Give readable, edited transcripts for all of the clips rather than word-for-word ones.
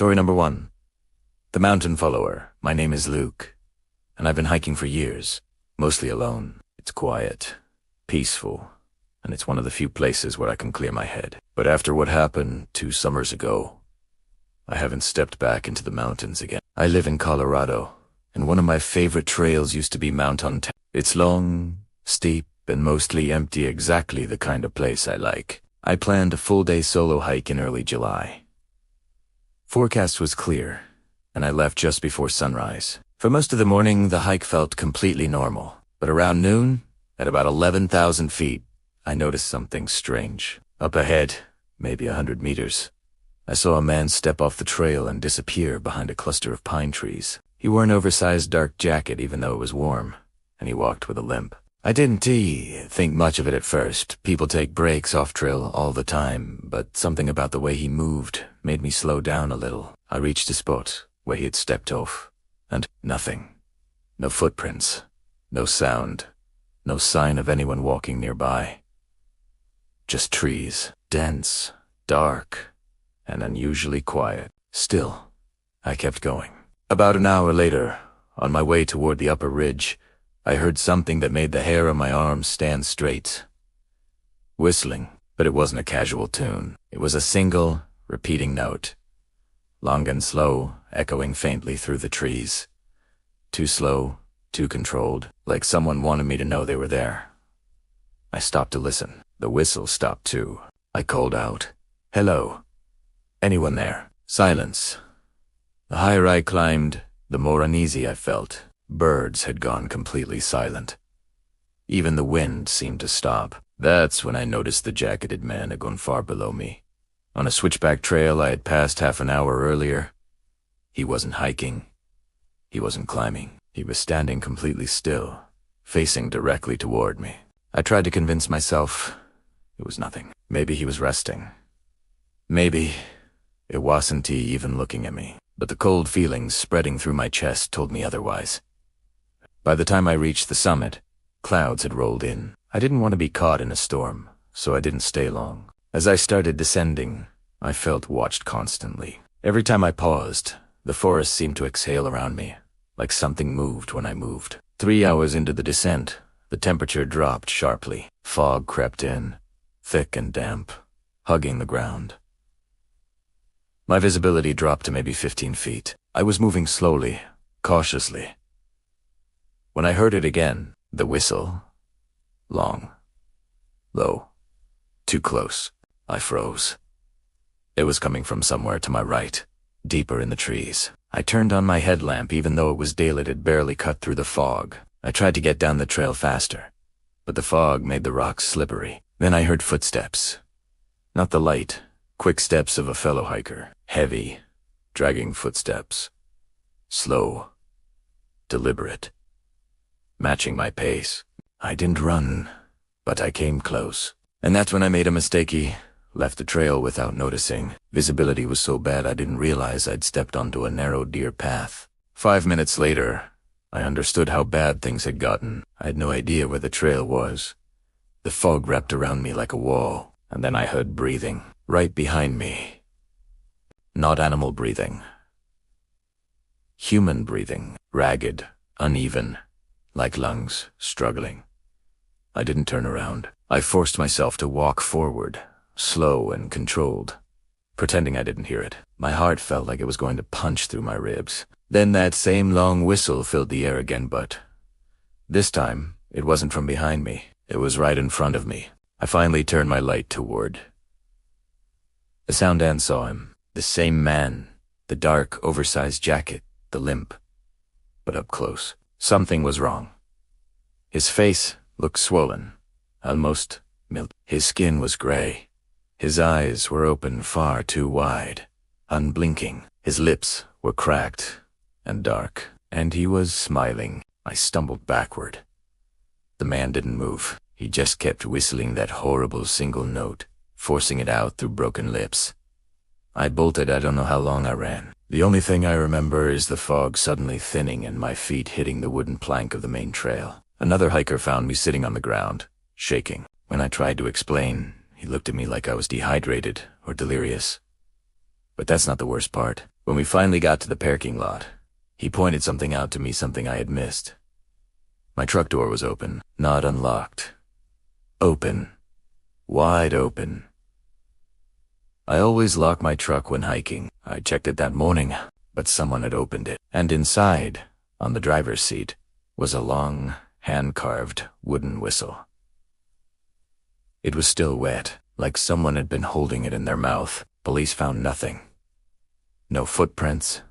Story number 1. The Mountain Follower. My name is Luke, and I've been hiking for years, mostly alone. It's quiet, peaceful, and it's one of the few places where I can clear my head. But after what happened 2 summers ago, I haven't stepped back into the mountains again. I live in Colorado, and one of my favorite trails used to be Mount Ontario. It's long, steep, and mostly empty, exactly the kind of place I like. I planned a full-day solo hike in early July. Forecast was clear, and I left just before sunrise. For most of the morning, the hike felt completely normal. But around noon, at about 11,000 feet, I noticed something strange. Up ahead, maybe 100 meters, I saw a man step off the trail and disappear behind a cluster of pine trees. He wore an oversized dark jacket even though it was warm, and he walked with a limp. I didn't think much of it at first. People take breaks off trail all the time, but something about the way he moved made me slow down a little. I reached a spot where he had stepped off, and nothing. No footprints, no sound, no sign of anyone walking nearby. Just trees, dense, dark, and unusually quiet. Still, I kept going. About an hour later, on my way toward the upper ridge, I heard something that made the hair on my arms stand straight. Whistling, but it wasn't a casual tune. It was a single, repeating note. Long and slow, echoing faintly through the trees. Too slow, too controlled, like someone wanted me to know they were there. I stopped to listen. The whistle stopped too. I called out, "Hello? Anyone there?" Silence. The higher I climbed, the more uneasy I felt. Birds had gone completely silent. Even the wind seemed to stop. That's when I noticed the jacketed man had gone far below me. On a switchback trail I had passed half an hour earlier, he wasn't hiking. He wasn't climbing. He was standing completely still, facing directly toward me. I tried to convince myself it was nothing. Maybe he was resting. Maybe it wasn't he even looking at me. But the cold feelings spreading through my chest told me otherwise. By the time I reached the summit, clouds had rolled in. I didn't want to be caught in a storm, so I didn't stay long. As I started descending, I felt watched constantly. Every time I paused, the forest seemed to exhale around me, like something moved when I moved. 3 hours into the descent, the temperature dropped sharply. Fog crept in, thick and damp, hugging the ground. My visibility dropped to maybe 15 feet. I was moving slowly, cautiously. When I heard it again, the whistle, long, low, too close, I froze. It was coming from somewhere to my right, deeper in the trees. I turned on my headlamp even though it was daylight had barely cut through the fog. I tried to get down the trail faster, but the fog made the rocks slippery. Then I heard footsteps. Not the light, quick steps of a fellow hiker. Heavy, dragging footsteps. Slow, deliberate, matching my pace. I didn't run, but I came close. And that's when I made a mistake. Left the trail without noticing. Visibility was so bad I didn't realize I'd stepped onto a narrow deer path. 5 minutes later, I understood how bad things had gotten. I had no idea where the trail was. The fog wrapped around me like a wall, and then I heard breathing right behind me. Not animal breathing. Human breathing, ragged, uneven, like lungs struggling. I didn't turn around. I forced myself to walk forward, slow and controlled, pretending I didn't hear it. My heart felt like it was going to punch through my ribs. Then that same long whistle filled the air again, but this time it wasn't from behind me. It was right in front of me. I finally turned my light toward. The sound and saw him. The same man, the dark, oversized jacket, the limp. But up close, something was wrong. His face looked swollen, almost milky. His skin was gray. His eyes were open far too wide, unblinking. His lips were cracked and dark, and he was smiling. I stumbled backward. The man didn't move. He just kept whistling that horrible single note, forcing it out through broken lips. I bolted. I don't know how long I ran. The only thing I remember is the fog suddenly thinning and my feet hitting the wooden plank of the main trail. Another hiker found me sitting on the ground, shaking. When I tried to explain, he looked at me like I was dehydrated or delirious. But that's not the worst part. When we finally got to the parking lot, he pointed something out to me, something I had missed. My truck door was open, not unlocked. Open. Wide open. I always lock my truck when hiking. I checked it that morning, but someone had opened it. And inside, on the driver's seat, was a long, hand-carved wooden whistle. It was still wet, like someone had been holding it in their mouth. Police found nothing. No footprints,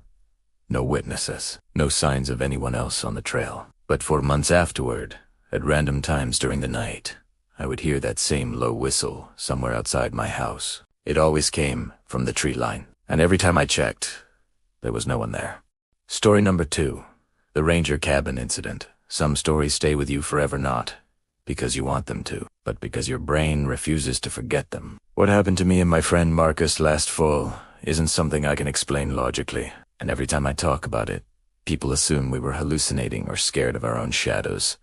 no witnesses, no signs of anyone else on the trail. But for months afterward, at random times during the night, I would hear that same low whistle somewhere outside my house. It always came from the tree line, and every time I checked, there was no one there. Story number 2, the Ranger Cabin incident. Some stories stay with you forever, not because you want them to, but because your brain refuses to forget them. What happened to me and my friend Marcus last fall isn't something I can explain logically, and every time I talk about it, people assume we were hallucinating or scared of our own shadows.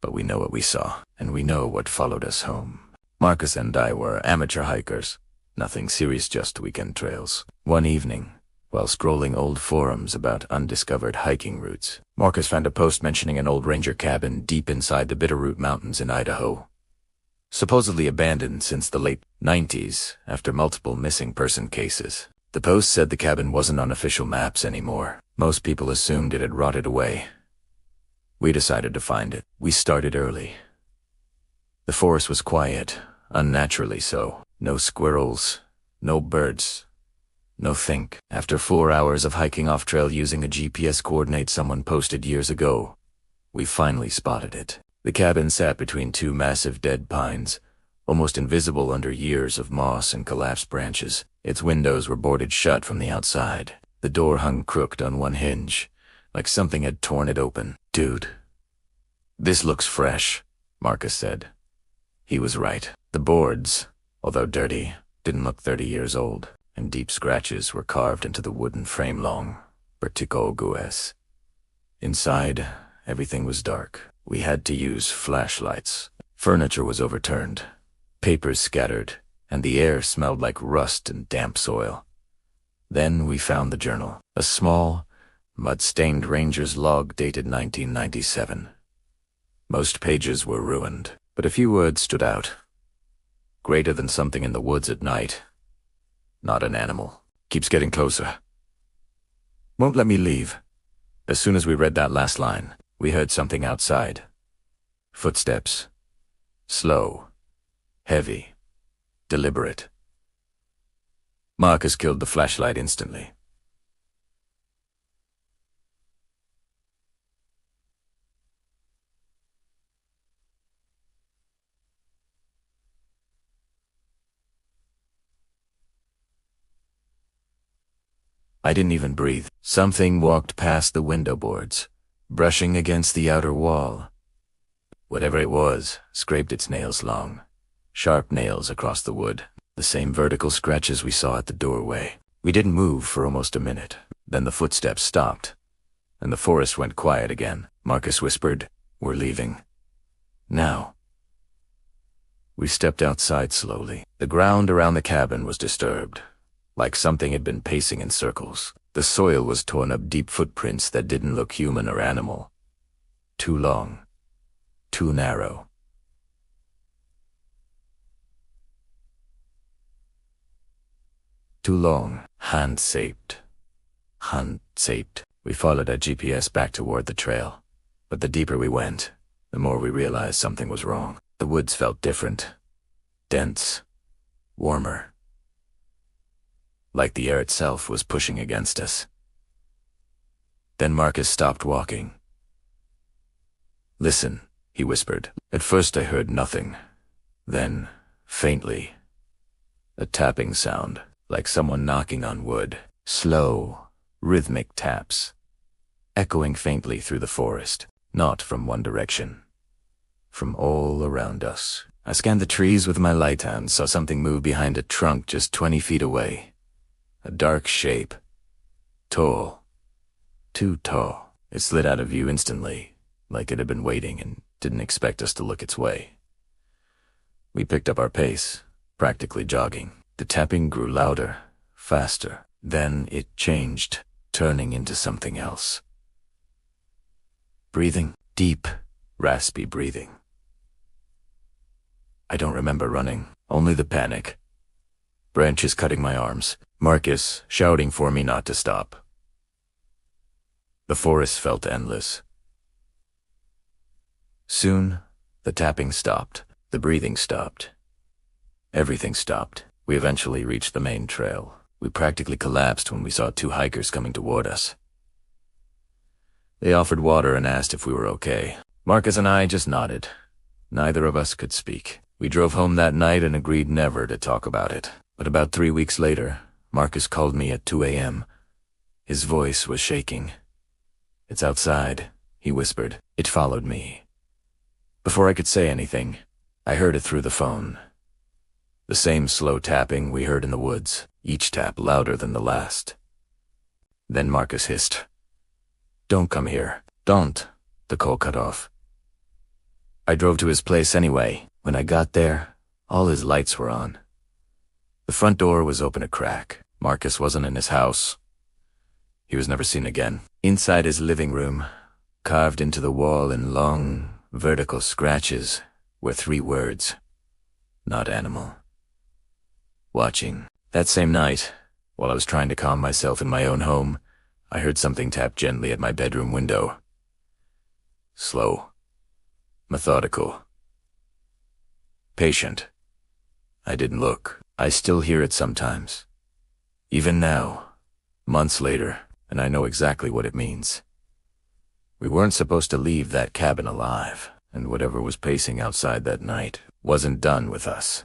But we know what we saw, and we know what followed us home. Marcus and I were amateur hikers. Nothing serious, just weekend trails. One evening, while scrolling old forums about undiscovered hiking routes, Marcus found a post mentioning an old ranger cabin deep inside the Bitterroot Mountains in Idaho. Supposedly abandoned since the late 90s after multiple missing person cases. The post said the cabin wasn't on official maps anymore. Most people assumed it had rotted away. We decided to find it. We started early. The forest was quiet, unnaturally so. No squirrels, no birds, no think. After 4 hours of hiking off-trail using a GPS coordinate someone posted years ago, we finally spotted it. The cabin sat between 2 massive dead pines, almost invisible under years of moss and collapsed branches. Its windows were boarded shut from the outside. The door hung crooked on one hinge, like something had torn it open. "Dude, this looks fresh," Marcus said. He was right. The boards, although dirty, didn't look 30 years old, and deep scratches were carved into the wooden frame long vertical gues. Inside, everything was dark. We had to use flashlights. Furniture was overturned, papers scattered, and the air smelled like rust and damp soil. Then we found the journal, a small, mud-stained ranger's log dated 1997. Most pages were ruined, but a few words stood out. Greater than something in the woods at night. Not an animal. Keeps getting closer. Won't let me leave. As soon as we read that last line, we heard something outside. Footsteps. Slow. Heavy. Deliberate. Marcus killed the flashlight instantly. I didn't even breathe. Something walked past the window boards, brushing against the outer wall. Whatever it was, scraped its nails long. Sharp nails across the wood, the same vertical scratches we saw at the doorway. We didn't move for almost a minute. Then the footsteps stopped, and the forest went quiet again. Marcus whispered, "We're leaving. Now." We stepped outside slowly. The ground around the cabin was disturbed, like something had been pacing in circles. The soil was torn up, deep footprints that didn't look human or animal. Too long. Too narrow. Too long. Hand-shaped. Hand-shaped. We followed our GPS back toward the trail. But the deeper we went, the more we realized something was wrong. The woods felt different. Dense. Warmer. Like the air itself was pushing against us. Then Marcus stopped walking. "Listen," he whispered. At first I heard nothing. Then, faintly, a tapping sound, like someone knocking on wood. Slow, rhythmic taps, echoing faintly through the forest. Not from one direction. From all around us. I scanned the trees with my light and saw something move behind a trunk just 20 feet away. A dark shape. Tall. Too tall. It slid out of view instantly, like it had been waiting and didn't expect us to look its way. We picked up our pace, practically jogging. The tapping grew louder, faster. Then it changed, turning into something else. Breathing, deep, raspy breathing. I don't remember running, only the panic. Branches cutting my arms, Marcus shouting for me not to stop. The forest felt endless. Soon, the tapping stopped, the breathing stopped. Everything stopped. We eventually reached the main trail. We practically collapsed when we saw two hikers coming toward us. They offered water and asked if we were okay. Marcus and I just nodded. Neither of us could speak. We drove home that night and agreed never to talk about it. But about 3 weeks later, Marcus called me at 2 a.m. His voice was shaking. "It's outside," he whispered. It followed me. Before I could say anything, I heard it through the phone. The same slow tapping we heard in the woods, each tap louder than the last. Then Marcus hissed, "Don't come here. Don't." The call cut off. I drove to his place anyway. When I got there, all his lights were on. The front door was open a crack. Marcus wasn't in his house. He was never seen again. Inside his living room, carved into the wall in long, vertical scratches, were 3 words. Not animal. Watching. That same night, while I was trying to calm myself in my own home, I heard something tap gently at my bedroom window. Slow. Methodical. Patient. I didn't look. I still hear it sometimes. Even now, months later, and I know exactly what it means. We weren't supposed to leave that cabin alive, and whatever was pacing outside that night wasn't done with us.